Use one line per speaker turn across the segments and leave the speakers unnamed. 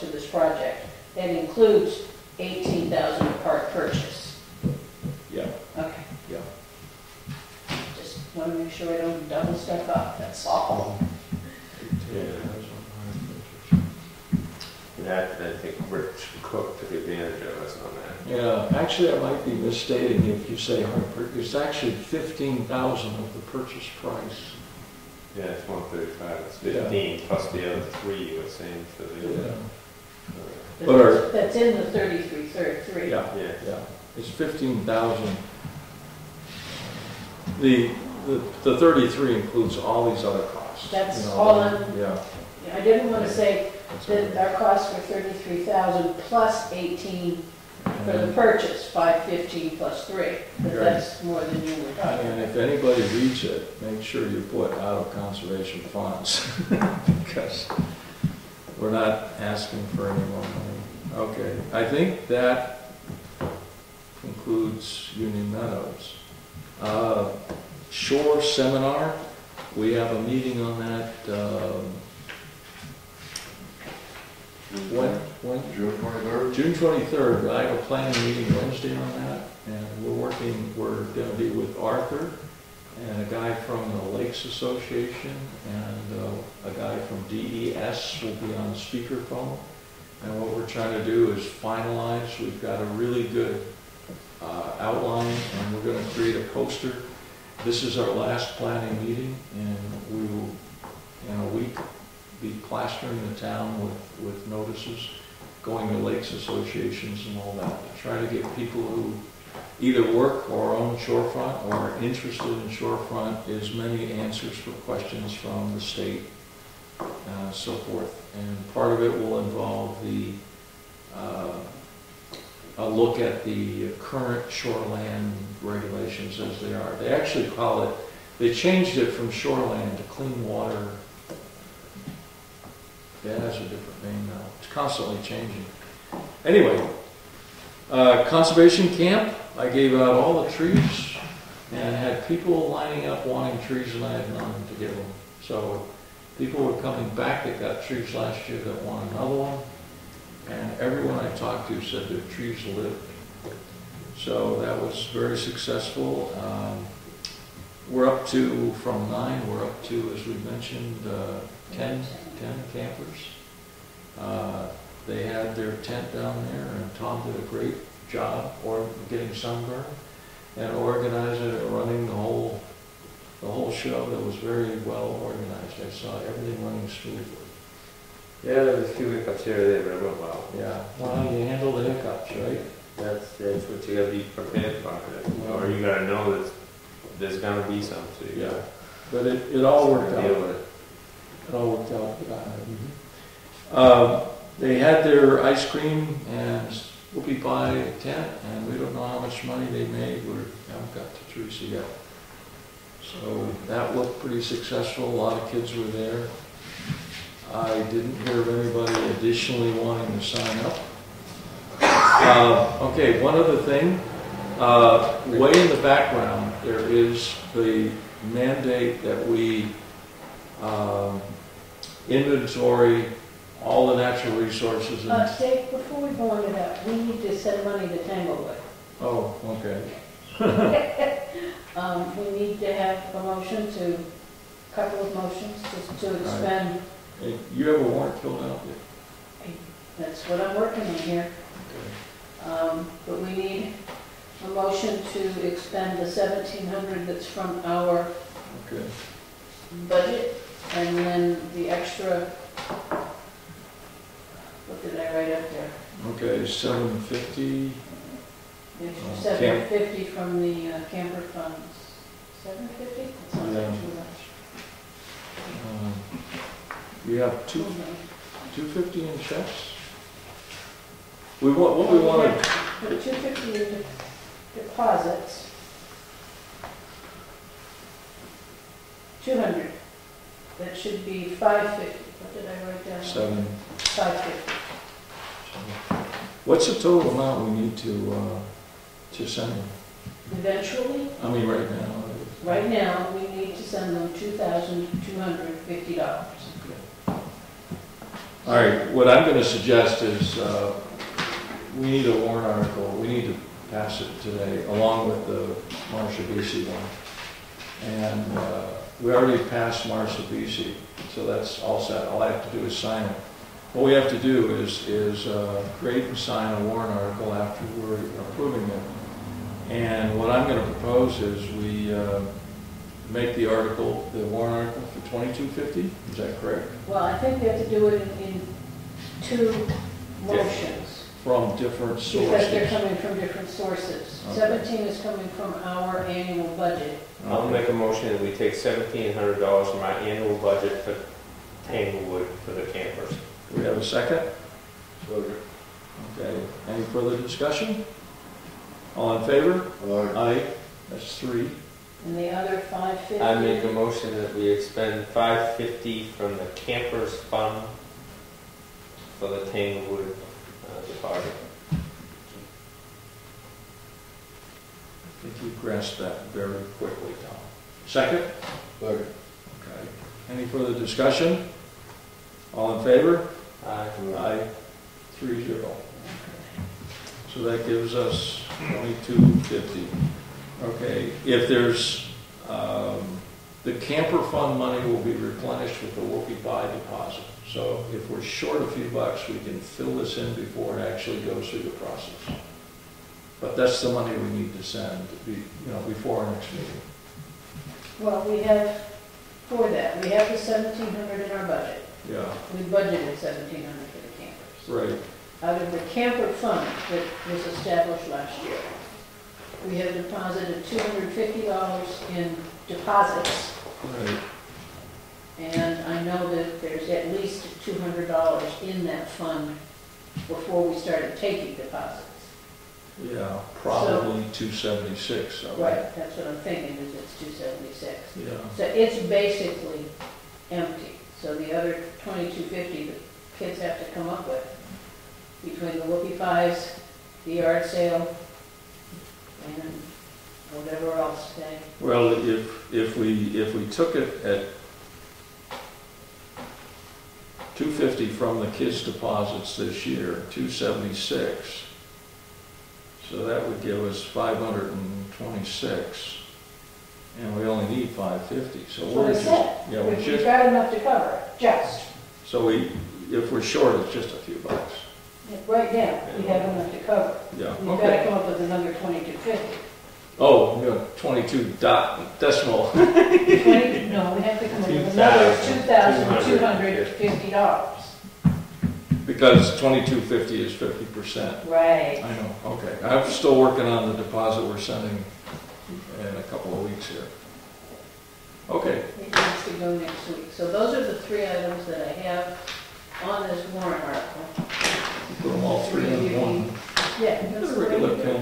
to this project. That includes $18,000 of part purchase.
Yeah.
Okay.
Yeah.
Just want to make sure I don't double stuff up, that's all.
Yeah. That, I think Rich Cook took advantage of us on that.
Yeah, actually I might be misstating if you say hard purchase. It's actually $15,000 of the purchase price.
Yeah, it's 135. It's 15 plus the other 3 you were saying for the.
Yeah.
But that's in the 3333.
Yeah.
Yeah.
Yeah. It's 15,000. The 33 includes all these other costs.
That's all in.
Yeah.
I didn't want to say
That's
that our costs were 33,000 plus 18 for the purchase, 515 plus 3. But that's more than you were talking.
And if anybody reads it, make sure you put out of conservation funds because we're not asking for any more money. Okay, I think that concludes Union Meadows. Shore seminar, we have a meeting on that. When?
June 23rd.
June 23rd. I have a planning meeting Wednesday on that, and we're going to be with Arthur and a guy from the Lakes Association and a guy from DES will be on speakerphone. And what we're trying to do is finalize. We've got a really good outline, and we're going to create a poster. This is our last planning meeting, and we will, in a week, be plastering the town with notices, going to lakes associations and all that, to try to get people who either work or own shorefront or are interested in shorefront as many answers for questions from the state, so forth. And part of it will involve a look at the current shoreland regulations as they are. They actually call it, they changed it from shoreland to clean water. Yeah, it has a different name now. It's constantly changing. Anyway, conservation camp, I gave out all the trees and had people lining up wanting trees and I had none to give them. So people were coming back that got trees last year that want another one. And everyone I talked to said their trees lived. So that was very successful. We're up to, from 9, we're up to, as we mentioned, 10 campers. They had their tent down there, and Tom did a great job getting sunburn and organizing and running the whole show. That was very well organized. I saw everything running smoothly.
Yeah, there was a few hiccups here or there, but it went well.
Yeah, well, you handle the hiccups, right?
That's what you gotta be prepared for. Or you gotta know that there's gonna be some. So you
Yeah, but it all worked out.
deal with it.
It all worked out. They had their ice cream and whoopie pie tent, and we don't know how much money they made. We haven't got to Teresa yet. So that looked pretty successful. A lot of kids were there. I didn't hear of anybody additionally wanting to sign up. Okay, one other thing. Way in the background, there is the mandate that we inventory all the natural resources.
Dave, before we go into that, we need to send money to Tanglewood.
Oh, okay.
We need to have a motion a couple of motions to expend.
Hey, you have a warrant filled out yet?
That's what I'm working on here.
Okay.
But we need a motion to expend the $1,700 that's from our budget, and then the extra, what did I write up there?
Okay, $750.
The extra $750 from the camper funds. $750? That's not too much.
You have $250 in checks. What we wanted.
The $250 in deposits. $200. That should be $550. What did I write down? $550.
What's the total amount we need to send them?
Eventually,
I mean, right now.
right now, we need to send them $2,250.
All right, what I'm gonna suggest is, we need a warrant article, we need to pass it today, along with the Marcia-BC one. And we already passed Marcia-BC, so that's all set. All I have to do is sign it. What we have to do is create and sign a warrant article after we're approving it. And what I'm gonna propose is we make the article, the warrant article for $22.50, is that correct?
Well, I think we have to do it in two motions.
From different
Because they're
sources.
coming from different sources.
Okay.
17 is coming from our annual budget.
I'll make a motion that we take $1,700 from our annual budget for Tanglewood for the campers.
Do we have a second? Okay, any further discussion? All in favor? Aye. That's 3.
And the other 550.
I make a motion that we expend $550 from the campers fund for the Tanglewood deposit.
I think you grasped that very quickly, Tom. Second?
Second.
Okay. Any further discussion? All in favor?
Aye.
Aye. 3-0. So that gives us $22.50. Okay, if there's, the camper fund money will be replenished with the Wakefield deposit. So if we're short a few bucks, we can fill this in before it actually goes through the process. But that's the money we need to send, before our next meeting.
Well, we have, for that, we have the 1,700 in our budget.
Yeah,
We budgeted 1,700 for the campers.
right.
Out of the camper fund that was established last year, we have deposited $250 in deposits.
Right.
And I know that there's at least $200 in that fund before we started taking deposits.
Yeah, probably 276.
Right, that's what I'm thinking, is it's 276.
Yeah.
So it's basically empty. So the other 2250 the kids have to come up with, between the whoopie pies, the yard sale, and whatever else they...
Well, if we took it at 250 from the kids' deposits this year, 276, so that would give us 526, and we only need 550. So
That's what I said.
yeah,
We've got enough to cover it, just.
So if we're short, it's just a few bucks.
Right now, we have enough to cover.
Yeah.
We've got to come up with another 2250.
Oh, 22 decimal.
20, no, we have to come up with another $2,250.
Because 2250 is 50%.
Right.
I know, okay. I'm still working on the deposit we're sending in a couple of weeks here. Okay.
It needs to go next week. So those are the 3 items that I have on this warrant article.
Put them all 3 in one.
Yeah.
Get a
that's the way to
regular
do it.
pen,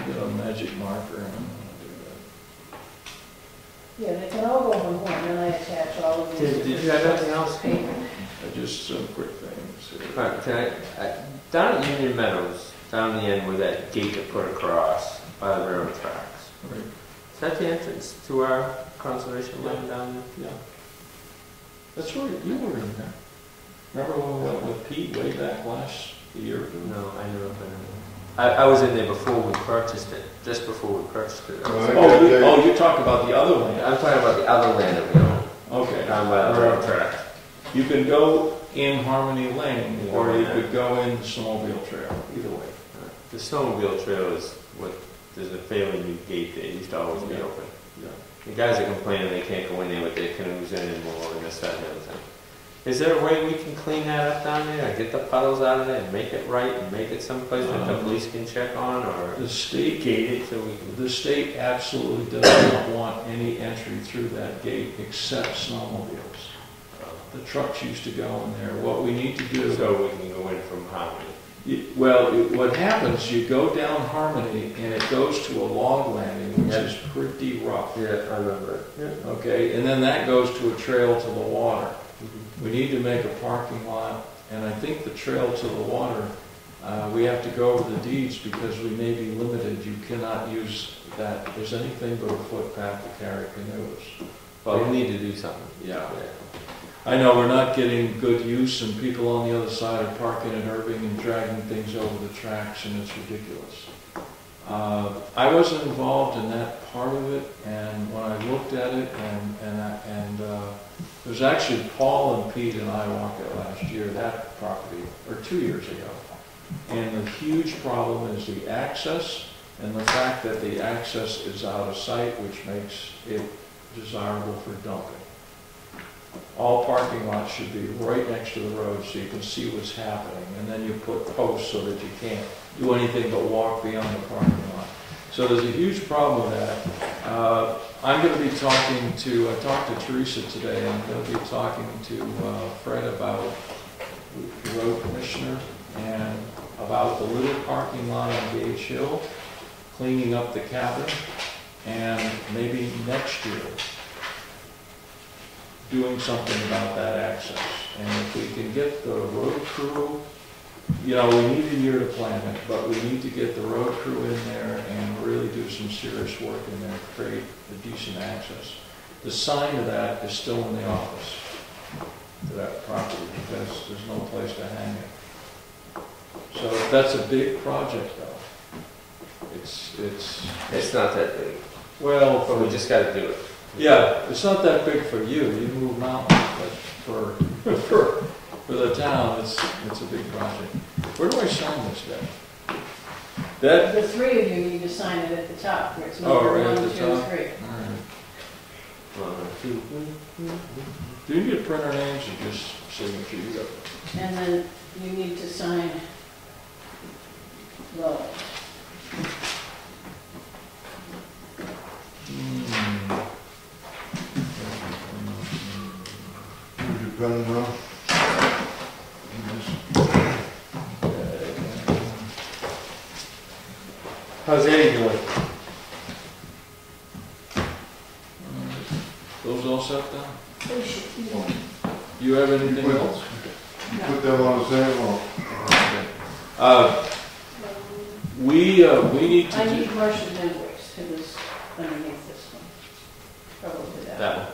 get a magic marker, and I'm gonna
Yeah, they can all go on one, and I attach all of these.
Did you have anything else?
Paper.
do that. Just some quick things here.
All right, down at Union Meadows, down the end where that gate that put across by the railroad tracks,
Right.
is that the entrance to our conservation land down there?
Yeah. That's right, you were in there. Remember when we went with Pete way back last year?
No, I never been in there. I was in there before we purchased it, just before we purchased it.
Oh, you talk about the other one.
I'm talking about the other land that we own,
Okay.
down by the railroad tracks.
You can go in Harmony Lane, or you could go in the Snowmobile Trail, either way.
The snowmobile trail is there's a fairly new gate there, it used to always be
Yeah.
open.
Yeah.
The guys are complaining they can't go in there with their canoes anymore and this, that, and everything. Is there a way we can clean that up down there, and get the puddles out of there, and make it right, and make it someplace that the police can check on, or
The state
gate it so we can...
The state absolutely does not want any entry through that gate except snowmobiles. The trucks used to go in there. What we need to do...
So we can go in from Harmony.
What happens, you go down Harmony and it goes to a log landing, which is pretty rough.
Yeah, I remember it. Yeah.
Okay, and then that goes to a trail to the water. We need to make a parking lot, and I think the trail to the water, we have to go over the deeds because we may be limited. You cannot use that as anything but a footpath to carry canoes.
Well, we need to do something.
Yeah. I know we're not getting good use, and people on the other side are parking and Irving and dragging things over the tracks, and it's ridiculous. I wasn't involved in that part of it, and when I looked at it, it was actually Paul and Pete and I walked it last year, that property, or 2 years ago. And the huge problem is the access, and the fact that the access is out of sight, which makes it desirable for dumping. All parking lots should be right next to the road so you can see what's happening, and then you put posts so that you can't do anything but walk beyond the parking lot. So there's a huge problem with that. I'm going to be talking to, I talked to Teresa today, I'm going to be talking to Fred about the road commissioner and about the little parking lot on Gage Hill, cleaning up the cabin, and maybe next year doing something about that access. And if we can get the road crew, you know, we need a year to plan it, but we need to get the road crew in there and really do some serious work in there to create a decent access. The sign of that is still in the office, to that property, because there's no place to hang it. So that's a big project, though.
It's not that big,
well,
but we just gotta do it.
yeah, it's not that big for you. You move mountains, but for the town, it's a big project. Where do I sign this guy? That?
The three of you need to sign it at the top, where it's
Oh,
number
right
1,
at
2,
the
3.
top? All right. Do you need printer names or just signature? You got it.
And then you need to sign Lois.
Would you pen now?
How's Eddie doing?
Those all set down?
They should be on.
You have anything else?
You put them on the same one.
We need to
I
do.
need Marcia's invoice, it was underneath this one. Probably that one.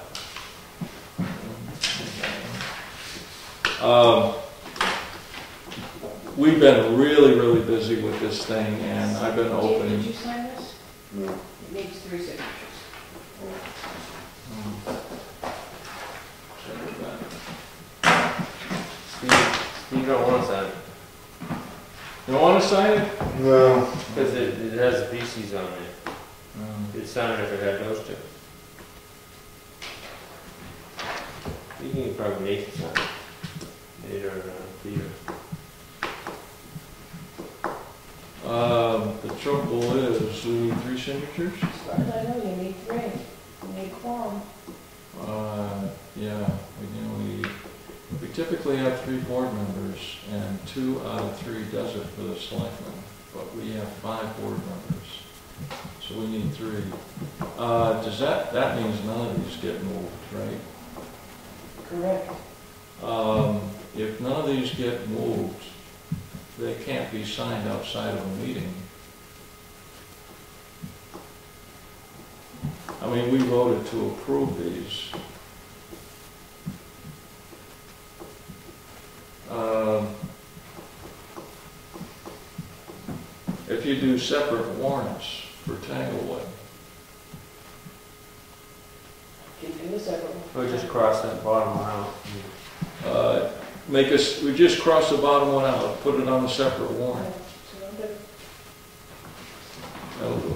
We've been really busy with this thing, and I've been
Dave,
opening.
did you sign this?
No.
It needs 3 signatures.
Steve don't want to sign it,
You don't want to sign it?
No.
because it has VCs on it. You'd sign it if it had those two. You can probably Nate to sign it. Nate or Peter.
The trouble is, we need 3 signatures.
As far as I know, you need 3. You need quorum.
Yeah, we typically have 3 board members, and 2 out of 3 does it for the selectmen, but we have 5 board members, so we need 3. That means none of these get moved, right?
Correct.
If none of these get moved, they can't be signed outside of a meeting. I mean, we voted to approve these. If you do separate warrants for Tanglewood,
You can do a separate one.
Or just cross that bottom one out.
we just cross the bottom one out, put it on a separate warrant.
So I'll do it.
That'll do it.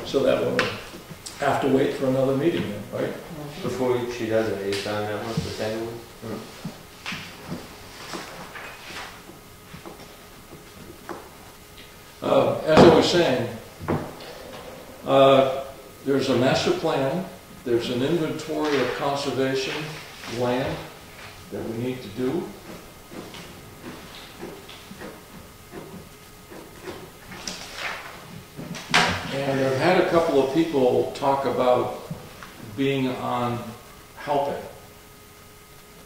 So that one will have to wait for another meeting then, right?
Before she does it, you sign that one for Tanglewood?
As I was saying, there's a master plan, there's an inventory of conservation land that we need to do. And I've had a couple of people talk about being on helping.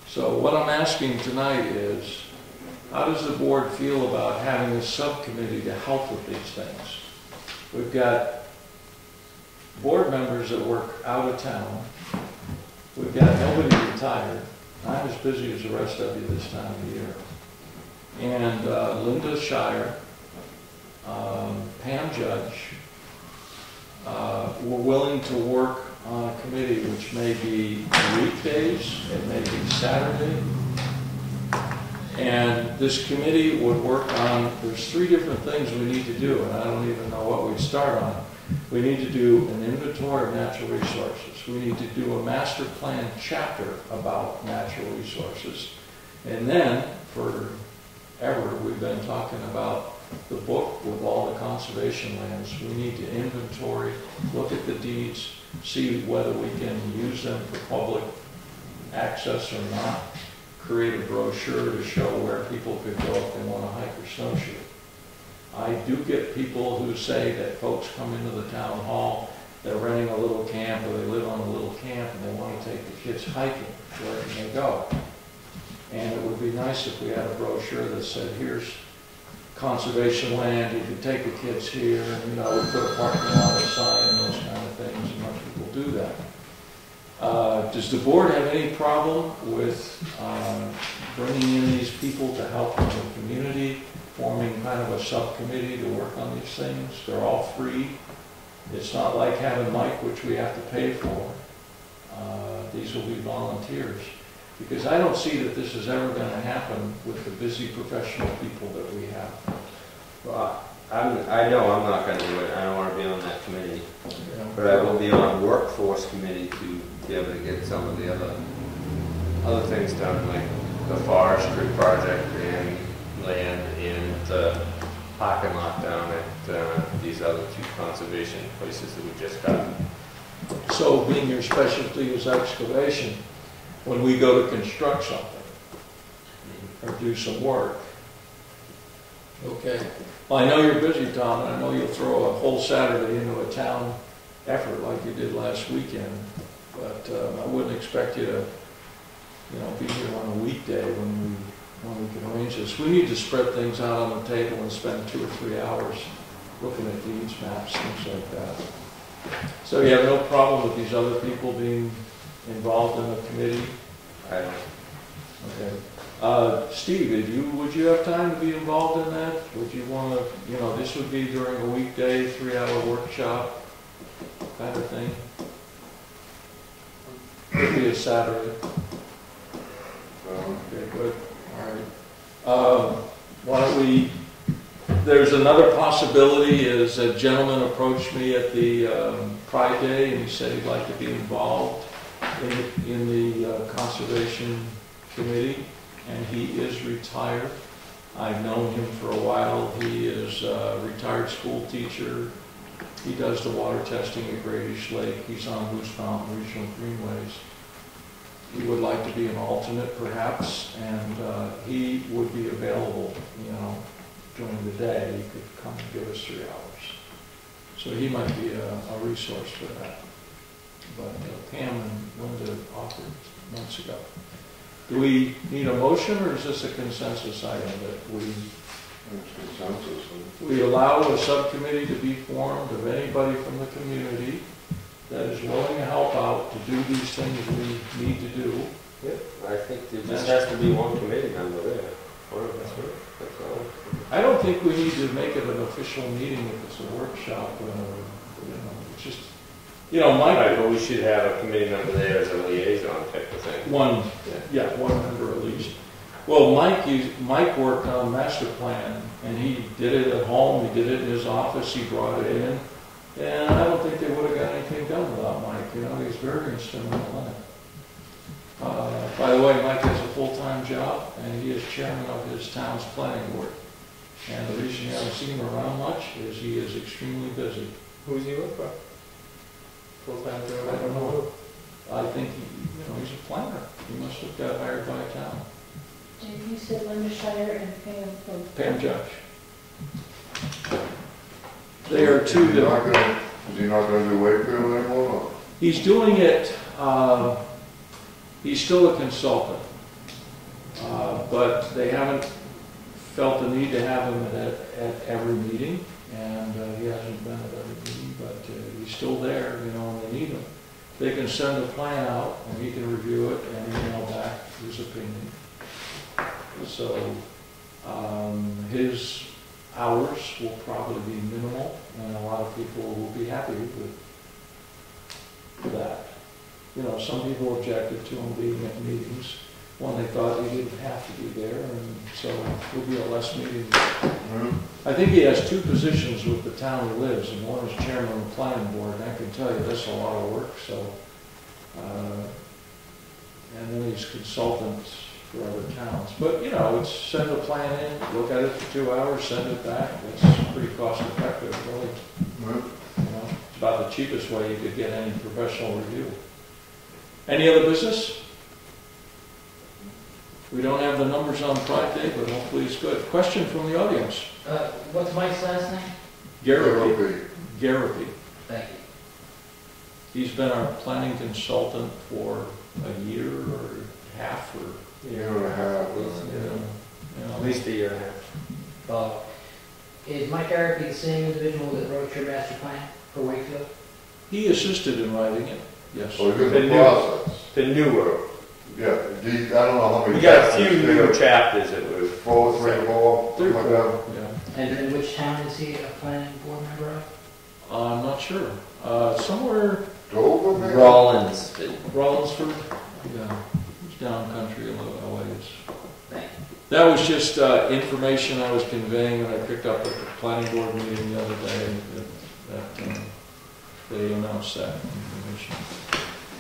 So what I'm asking tonight is, how does the board feel about having a subcommittee to help with these things? We've got board members that work out of town. We've got nobody retired. I'm as busy as the rest of you this time of year. And Linda Shire, Pam Judge, were willing to work on a committee which may be weekdays, it may be Saturday. And this committee would work on, there's 3 different things we need to do, and I don't even know what we'd start on. We need to do an inventory of natural resources. We need to do a master plan chapter about natural resources. And then, forever, we've been talking about the book with all the conservation lands. We need to inventory, look at the deeds, see whether we can use them for public access or not, create a brochure to show where people could go if they want to hike or snowshoe. I do get people who say that folks come into the town hall, they're renting a little camp or they live on a little camp and they want to take the kids hiking. Where can they go? And it would be nice if we had a brochure that said, here's conservation land, you can take the kids here, and we put a parking lot, a sign, and those kind of things, and most people do that. Does the board have any problem with bringing in these people to help in the community, forming kind of a subcommittee to work on these things? They're all free. It's not like having Mike, which we have to pay for. These will be volunteers. Because I don't see that this is ever going to happen with the busy professional people that we have.
Well, I know I'm not going to do it. I don't want to be on that committee. But I will be on workforce committee to be able to get some of the other things done, like the forestry project and land and the parking lot down at these other 2 conservation places that we just got.
So being your specialty is excavation, when we go to construct something or do some work. Okay. Well, I know you're busy, Tom, and I know you'll throw a whole Saturday into a town effort like you did last weekend, but I wouldn't expect you to, be here on a weekday when we can arrange this. We need to spread things out on the table and spend 2 or 3 hours looking at deeds, maps, things like that. So you have no problem with these other people being involved in the committee?
I don't.
Okay. Steve, would you have time to be involved in that? Would you want to, this would be during a weekday, 3-hour workshop kind of thing? It'd be a Saturday. Okay, good. All right. Why don't there's another possibility is a gentleman approached me at the Pride Day and he said he'd like to be involved in the Conservation Committee, and he is retired. I've known him for a while. He is a retired school teacher. He does the water testing at Gradish Lake. He's on Moose Mountain Regional Greenways. He would like to be an alternate perhaps, and he would be available, during the day. He could come and give us 3 hours. So he might be a resource for that. But Pam and Linda offered months ago. Do we need a motion, or is this a consensus item that we allow a subcommittee to be formed of anybody from the community that is willing to help out to do these things we need to do?
Yep, I think there just has to be one committee member there. That's all.
I don't think we need to make it an official meeting if it's a workshop. It's just, Mike.
Right, but we should have a committee member there as a liaison type of thing.
One member at least. Well, Mike worked on master plan, and he did it at home. He did it in his office. He brought it in, and I don't think they would have got anything done without Mike. He's very instrumental in it. By the way, Mike has a full-time job, and he is chairman of his town's planning board. And the reason you haven't seen him around much is he is extremely busy.
Who's he work for? Full-time job?
I don't know. I think he's a planner. He must have got hired by a town.
And you said Linda Shire and
Pam Judge. They are 2
Is he not going to do Wakefield anymore?
He's doing it, he's still a consultant, but they haven't felt the need to have him at every meeting. and he hasn't been at every meeting, but he's still there, you know, when they need him. They can send a plan out, and he can review it and email back his opinion. So, his hours will probably be minimal, and a lot of people will be happy with that. You know, some people objected to him being at meetings when they thought he didn't have to be there, and so it'll be a less meeting. I think he has 2 positions with the town he lives, and one is chairman of the planning board, and I can tell you that's a lot of work, so. And then he's consultant for other towns. But, you know, it's send a plan in, look at it for 2 hours, send it back. It's pretty cost effective, really. You know, it's about the cheapest way you could get any professional review. Any other business? We don't have the numbers on Friday, but hopefully it's good. Question from the audience.
What's Mike's last name?
Garapi. Garapi.
Thank you.
He's been our planning consultant for a year or half, or
Year and a half.
At least a year and a half.
Is Mike Garrett the same individual that wrote your master plan for Wakefield?
He assisted in writing it, yes.
So he's in the process.
The newer.
Yeah, I don't know how many.
We got a few
chapters
new
there.
chapters that were.
4, 3, 4, something like that.
Yeah.
And in which town is he a planning board member of?
I'm not sure. Somewhere
Dover, maybe?
Rollins.
Rollinsford, yeah, it's down country a little ways.
Thank you.
That was just information I was conveying that I picked up at the planning board meeting the other day, that they announced that information.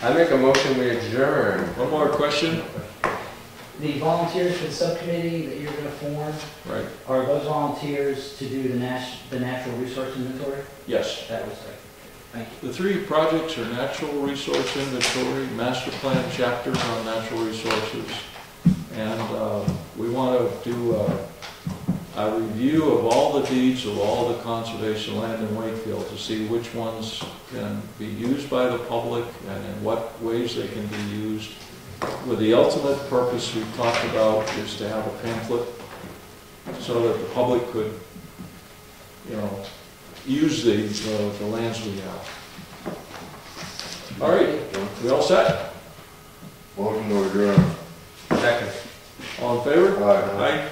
I make a motion we adjourn.
One more question?
The volunteers for the subcommittee that you're going to form,
Right,
are those volunteers to do the natural resource inventory?
yes.
That was thank you.
The 3 projects are natural resource inventory, master plan chapters on natural resources, and we want to do a review of all the deeds of all the conservation land in Wakefield to see which ones can be used by the public and in what ways they can be used. With the ultimate purpose we've talked about is to have a pamphlet so that the public could, you know, use the lands we have. All right, we all set?
Motion to adjourn.
Second.
All in favor?
Aye.
Aye.